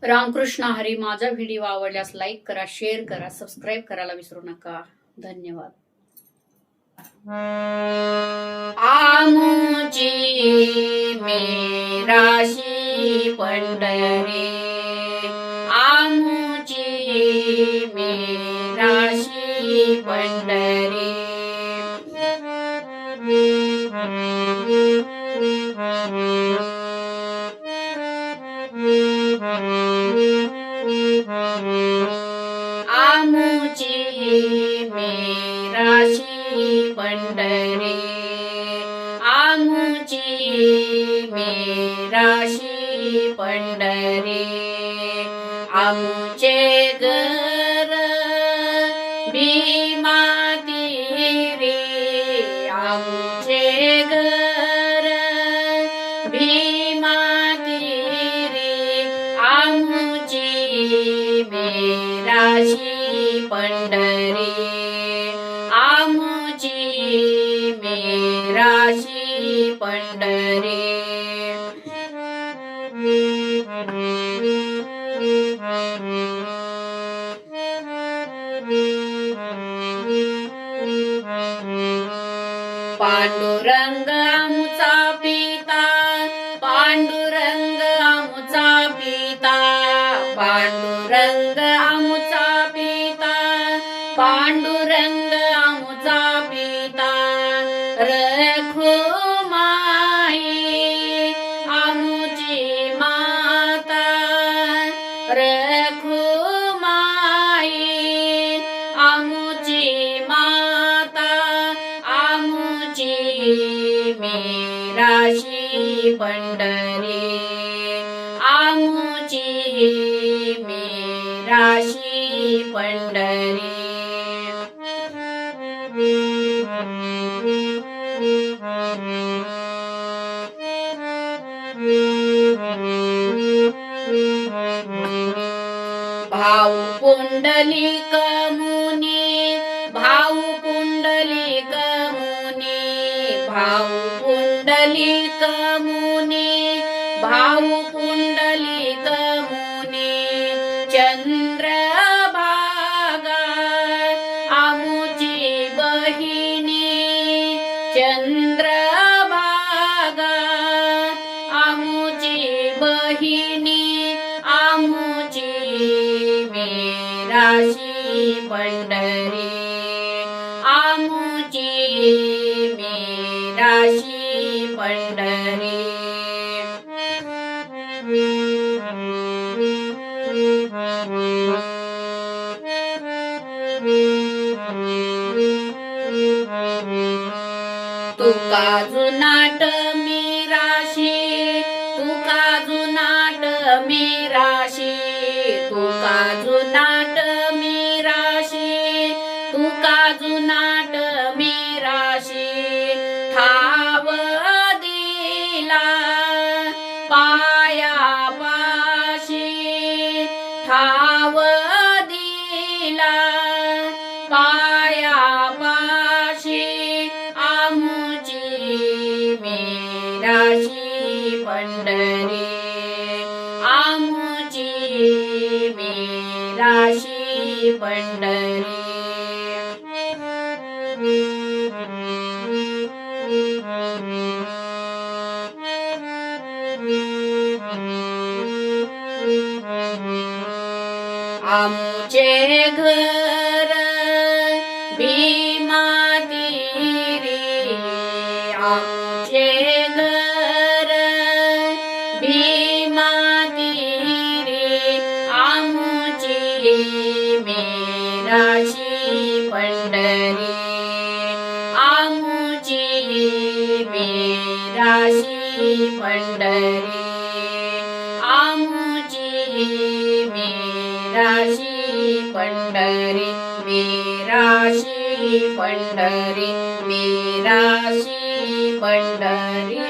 रामकृष्ण हरी. माझा व्हिडिओ आवडल्यास लाईक करा, शेअर करा, सबस्क्राईब करायला विसरू नका. धन्यवाद. आमुची मेराशी पंढरी, आमुची मेराशी पंढरी. आमुची मेराशी पंढरी, आमुची मेराशी पंढरी. आमुचे घर भीमा तीरी, आमुचे घर भीमा तीरी. आमुची मेराशी पंढरी, आमुची मेराशी पंढरी. पांडुरंग आमुचा पिता, पांडुरंग आमुचा पिता, पांडुरंग आमुचा पिता, पांडुरंग आमुचा पिता. रखुमाई आमुची माता, रखुमाई आमुची माता. आमुची मेराशी पंढरी, आमुची मेराशी पंढरी. भाऊ पुंडलिक मुनी, भाऊ पुंडलिक मुनी, भाऊ पुंडलिक मुनी, भाऊ पुंडलिक मुनी. चंद्रभागा आमुची बहिणी, चंद्रभागा आमुची बहिणी. आमुची मेराशी पंढरी, आमुची मेराशी पंढरी. तुका जुनाट मेराशी, तुका जुनाट मेराशी, तुका जुनाट मेराशी, तुका जुनाट मेराशी. ठाव दिला पायापाशी, ठाव दिला पायापाशी. आमुची मेराशी पंढरी, आमुची मेराशी पंढरी. आमुचे घर भीमा तीरी, आमुचे घर भीमा तीरी. आमुची मेराशी पंढरी, आमुची मेराशी पंढरी. आमुची मेराशी पंढरी, मेराशी पंढरी, मेराशी पंढरी.